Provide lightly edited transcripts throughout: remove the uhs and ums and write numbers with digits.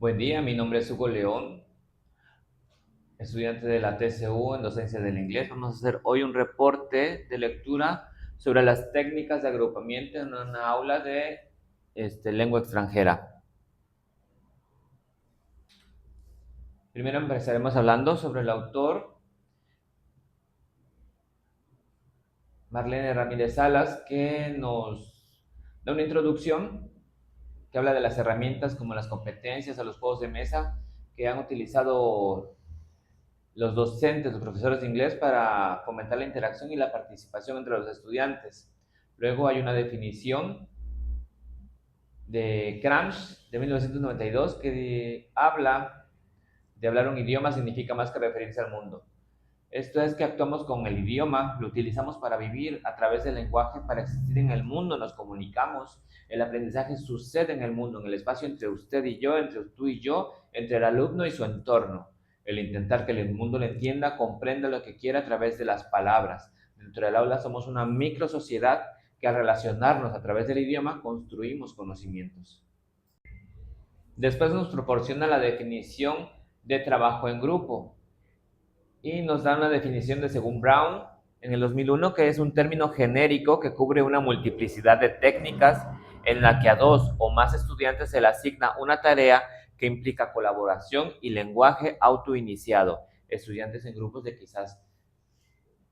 Buen día, mi nombre es Hugo León, estudiante de la TCU en docencia del inglés. Vamos a hacer hoy un reporte de lectura sobre las técnicas de agrupamiento en una aula de lengua extranjera. Primero empezaremos hablando sobre el autor Marlene Ramírez Salas, que nos da una introducción que habla de las herramientas como las competencias o los juegos de mesa que han utilizado los docentes, los profesores de inglés para fomentar la interacción y la participación entre los estudiantes. Luego hay una definición de Cranch de 1992 que habla de hablar un idioma significa más que referirse al mundo. Esto es que actuamos con el idioma, lo utilizamos para vivir a través del lenguaje, para existir en el mundo, nos comunicamos. El aprendizaje sucede en el mundo, en el espacio entre usted y yo, entre tú y yo, entre el alumno y su entorno. El intentar que el mundo lo entienda, comprenda lo que quiera a través de las palabras. Dentro del aula somos una micro sociedad que al relacionarnos a través del idioma construimos conocimientos. Después nos proporciona la definición de trabajo en grupo y nos da una definición de según Brown en el 2001, que es un término genérico que cubre una multiplicidad de técnicas en la que a dos o más estudiantes se le asigna una tarea que implica colaboración y lenguaje autoiniciado, estudiantes en grupos de quizás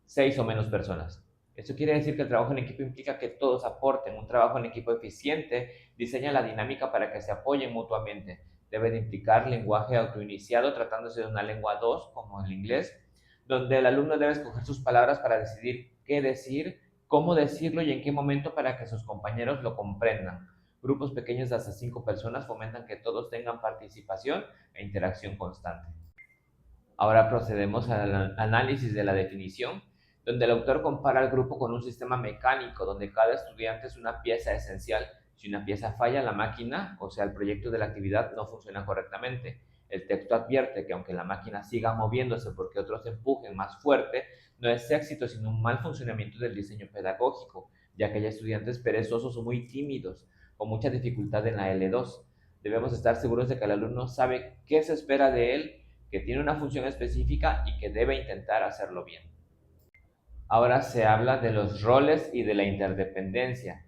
6 o menos personas. Esto quiere decir que el trabajo en equipo implica que todos aporten. Un trabajo en equipo eficiente diseña la dinámica para que se apoyen mutuamente. Debe de implicar lenguaje autoiniciado, tratándose de una lengua 2, como el inglés, donde el alumno debe escoger sus palabras para decidir qué decir, cómo decirlo y en qué momento para que sus compañeros lo comprendan. Grupos pequeños de hasta 5 personas fomentan que todos tengan participación e interacción constante. Ahora procedemos al análisis de la definición, donde el autor compara al grupo con un sistema mecánico, donde cada estudiante es una pieza esencial. Si una pieza falla, la máquina, o sea, el proyecto de la actividad, no funciona correctamente. El texto advierte que aunque la máquina siga moviéndose porque otros empujen más fuerte, no es éxito, sino un mal funcionamiento del diseño pedagógico, ya que hay estudiantes perezosos o muy tímidos, con mucha dificultad en la L2. Debemos estar seguros de que el alumno sabe qué se espera de él, que tiene una función específica y que debe intentar hacerlo bien. Ahora se habla de los roles y de la interdependencia.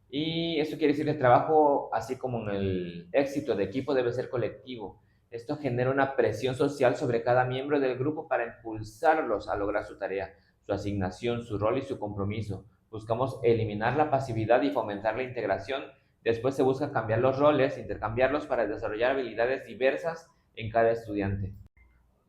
Y esto quiere decir que el trabajo, así como en el éxito de equipo, debe ser colectivo. Esto genera una presión social sobre cada miembro del grupo para impulsarlos a lograr su tarea, su asignación, su rol y su compromiso. Buscamos eliminar la pasividad y fomentar la integración. Después se busca cambiar los roles, intercambiarlos para desarrollar habilidades diversas en cada estudiante.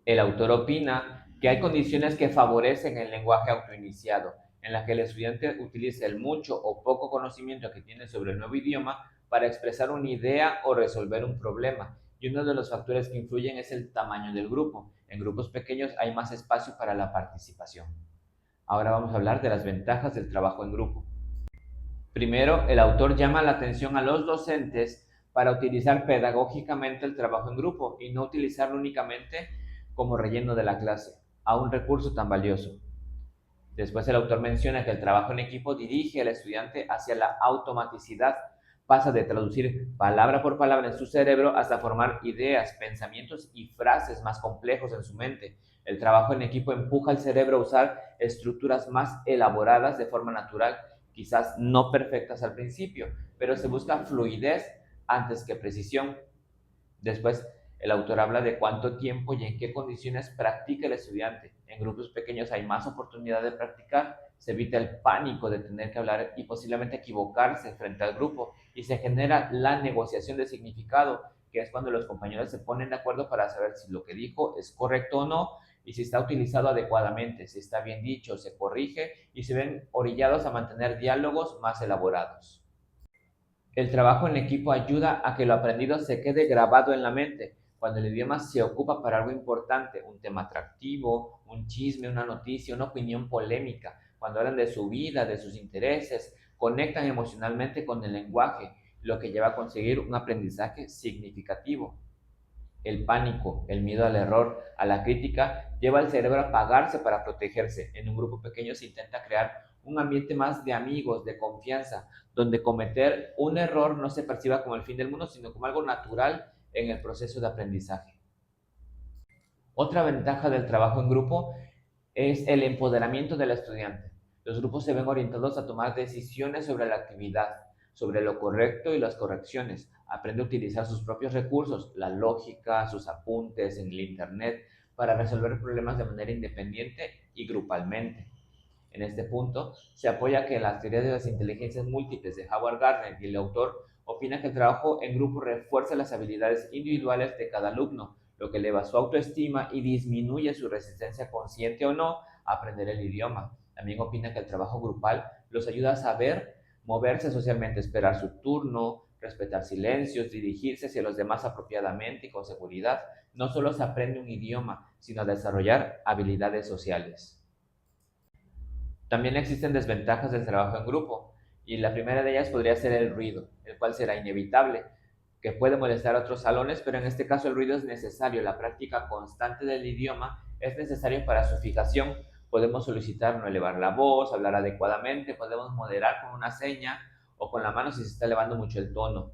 El autor opina que hay condiciones que favorecen el lenguaje autoiniciado, en la que el estudiante utilice el mucho o poco conocimiento que tiene sobre el nuevo idioma para expresar una idea o resolver un problema. Y uno de los factores que influyen es el tamaño del grupo. En grupos pequeños hay más espacio para la participación. Ahora vamos a hablar de las ventajas del trabajo en grupo. Primero, el autor llama la atención a los docentes para utilizar pedagógicamente el trabajo en grupo y no utilizarlo únicamente como relleno de la clase, a un recurso tan valioso. Después el autor menciona que el trabajo en equipo dirige al estudiante hacia la automaticidad, pasa de traducir palabra por palabra en su cerebro hasta formar ideas, pensamientos y frases más complejos en su mente. El trabajo en equipo empuja al cerebro a usar estructuras más elaboradas de forma natural, quizás no perfectas al principio, pero se busca fluidez antes que precisión. Después, el autor habla de cuánto tiempo y en qué condiciones practica el estudiante. En grupos pequeños hay más oportunidad de practicar, se evita el pánico de tener que hablar y posiblemente equivocarse frente al grupo y se genera la negociación de significado, que es cuando los compañeros se ponen de acuerdo para saber si lo que dijo es correcto o no y si está utilizado adecuadamente, si está bien dicho, se corrige y se ven orillados a mantener diálogos más elaborados. El trabajo en equipo ayuda a que lo aprendido se quede grabado en la mente. Cuando el idioma se ocupa para algo importante, un tema atractivo, un chisme, una noticia, una opinión polémica, cuando hablan de su vida, de sus intereses, conectan emocionalmente con el lenguaje, lo que lleva a conseguir un aprendizaje significativo. El pánico, el miedo al error, a la crítica, lleva al cerebro a apagarse para protegerse. En un grupo pequeño se intenta crear un ambiente más de amigos, de confianza, donde cometer un error no se perciba como el fin del mundo, sino como algo natural en el proceso de aprendizaje. Otra ventaja del trabajo en grupo es el empoderamiento del estudiante. Los grupos se ven orientados a tomar decisiones sobre la actividad, sobre lo correcto y las correcciones. Aprende a utilizar sus propios recursos, la lógica, sus apuntes en el Internet, para resolver problemas de manera independiente y grupalmente. En este punto, se apoya que las teorías de las inteligencias múltiples de Howard Gardner y el autor opina que el trabajo en grupo refuerza las habilidades individuales de cada alumno, lo que eleva su autoestima y disminuye su resistencia consciente o no a aprender el idioma. También opina que el trabajo grupal los ayuda a saber moverse socialmente, esperar su turno, respetar silencios, dirigirse hacia los demás apropiadamente y con seguridad. No solo se aprende un idioma, sino a desarrollar habilidades sociales. También existen desventajas del trabajo en grupo, y la primera de ellas podría ser el ruido, el cual será inevitable, que puede molestar a otros salones, pero en este caso el ruido es necesario. La práctica constante del idioma es necesaria para su fijación. Podemos solicitar no elevar la voz, hablar adecuadamente, podemos moderar con una seña o con la mano si se está elevando mucho el tono.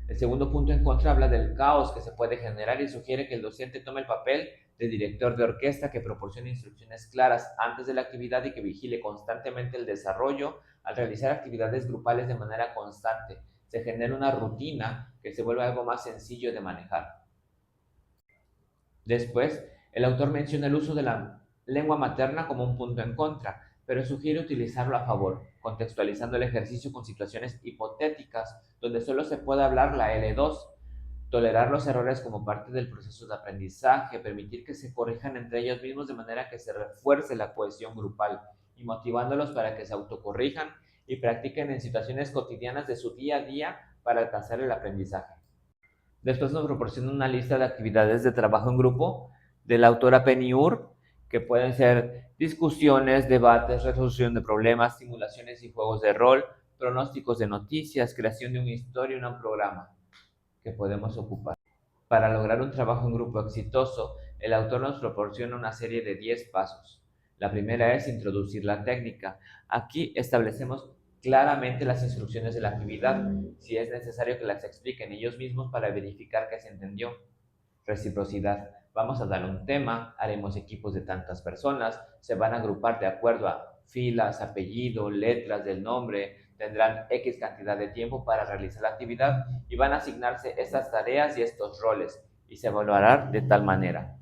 El segundo punto en contra habla del caos que se puede generar y sugiere que el docente tome el papel de director de orquesta, que proporcione instrucciones claras antes de la actividad y que vigile constantemente el desarrollo al realizar actividades grupales de manera constante. Se genera una rutina que se vuelve algo más sencillo de manejar. Después, el autor menciona el uso de la lengua materna como un punto en contra, pero sugiere utilizarlo a favor, contextualizando el ejercicio con situaciones hipotéticas donde solo se puede hablar la L2, tolerar los errores como parte del proceso de aprendizaje, permitir que se corrijan entre ellos mismos de manera que se refuerce la cohesión grupal y motivándolos para que se autocorrijan y practiquen en situaciones cotidianas de su día a día para alcanzar el aprendizaje. Después nos proporciona una lista de actividades de trabajo en grupo de la autora Penny Ur, que pueden ser discusiones, debates, resolución de problemas, simulaciones y juegos de rol, pronósticos de noticias, creación de una historia y un programa que podemos ocupar. Para lograr un trabajo en grupo exitoso, el autor nos proporciona una serie de 10 pasos. La primera es introducir la técnica. Aquí establecemos claramente las instrucciones de la actividad, si es necesario que las expliquen ellos mismos para verificar que se entendió. Reciprocidad. Vamos a dar un tema, haremos equipos de tantas personas, se van a agrupar de acuerdo a filas, apellido, letras del nombre, tendrán X cantidad de tiempo para realizar la actividad y van a asignarse estas tareas y estos roles y se evaluará de tal manera.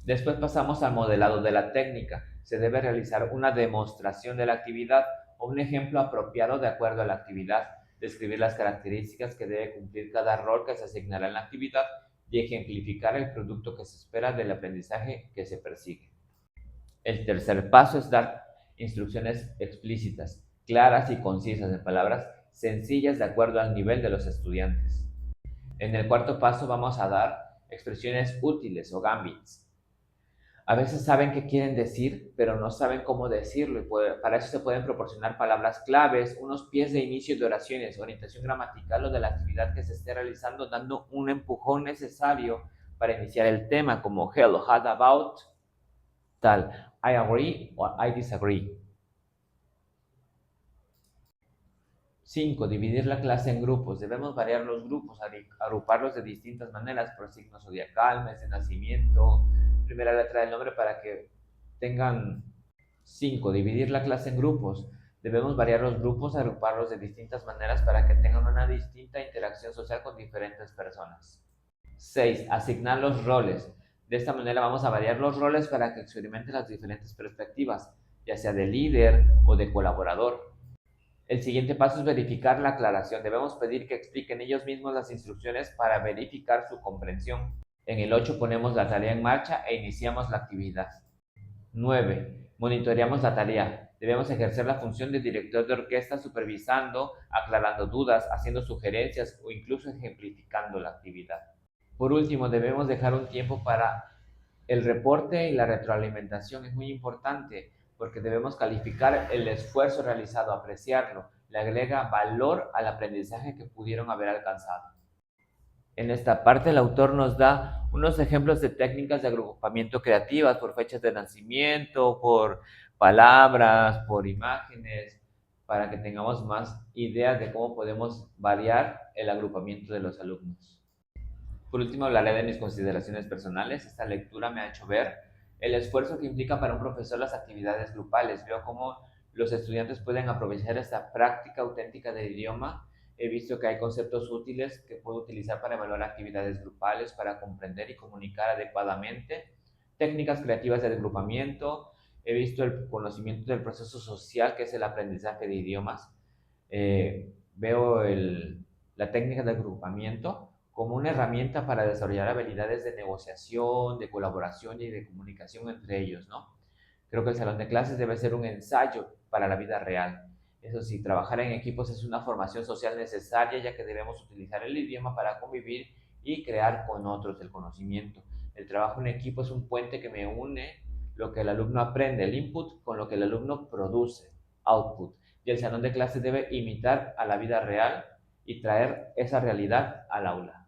Después pasamos al modelado de la técnica. Se debe realizar una demostración de la actividad o un ejemplo apropiado de acuerdo a la actividad, describir las características que debe cumplir cada rol que se asignará en la actividad y ejemplificar el producto que se espera del aprendizaje que se persigue. El tercer paso es dar instrucciones explícitas, claras y concisas en palabras sencillas de acuerdo al nivel de los estudiantes. En el cuarto paso vamos a dar expresiones útiles o gambits. A veces saben qué quieren decir, pero no saben cómo decirlo y para eso se pueden proporcionar palabras claves, unos pies de inicio de oraciones, orientación gramatical o de la actividad que se esté realizando, dando un empujón necesario para iniciar el tema, como hello, how about, tal, I agree o I disagree. 5. Dividir la clase en grupos. Debemos variar los grupos, agruparlos de distintas maneras, por signo zodiacal, mes de nacimiento, primera letra del nombre para que tengan. 5. Dividir la clase en grupos. Debemos variar los grupos, agruparlos de distintas maneras para que tengan una distinta interacción social con diferentes personas. 6. Asignar los roles. De esta manera vamos a variar los roles para que experimenten las diferentes perspectivas, ya sea de líder o de colaborador. El siguiente paso es verificar la aclaración. Debemos pedir que expliquen ellos mismos las instrucciones para verificar su comprensión. En el 8 ponemos la tarea en marcha e iniciamos la actividad. 9. Monitoreamos la tarea. Debemos ejercer la función de director de orquesta supervisando, aclarando dudas, haciendo sugerencias o incluso ejemplificando la actividad. Por último, debemos dejar un tiempo para el reporte y la retroalimentación. Es muy importante porque debemos calificar el esfuerzo realizado, apreciarlo, le agrega valor al aprendizaje que pudieron haber alcanzado. En esta parte el autor nos da unos ejemplos de técnicas de agrupamiento creativas por fechas de nacimiento, por palabras, por imágenes, para que tengamos más ideas de cómo podemos variar el agrupamiento de los alumnos. Por último, hablaré de mis consideraciones personales. Esta lectura me ha hecho ver el esfuerzo que implica para un profesor las actividades grupales. Veo cómo los estudiantes pueden aprovechar esta práctica auténtica del idioma. He visto que hay conceptos útiles que puedo utilizar para evaluar actividades grupales, para comprender y comunicar adecuadamente, técnicas creativas de agrupamiento. He visto el conocimiento del proceso social, que es el aprendizaje de idiomas. Veo la técnica de agrupamiento como una herramienta para desarrollar habilidades de negociación, de colaboración y de comunicación entre ellos, ¿no? Creo que el salón de clases debe ser un ensayo para la vida real. Eso sí, trabajar en equipos es una formación social necesaria, ya que debemos utilizar el idioma para convivir y crear con otros el conocimiento. El trabajo en equipo es un puente que me une lo que el alumno aprende, el input, con lo que el alumno produce, output. Y el salón de clases debe imitar a la vida real y traer esa realidad al aula.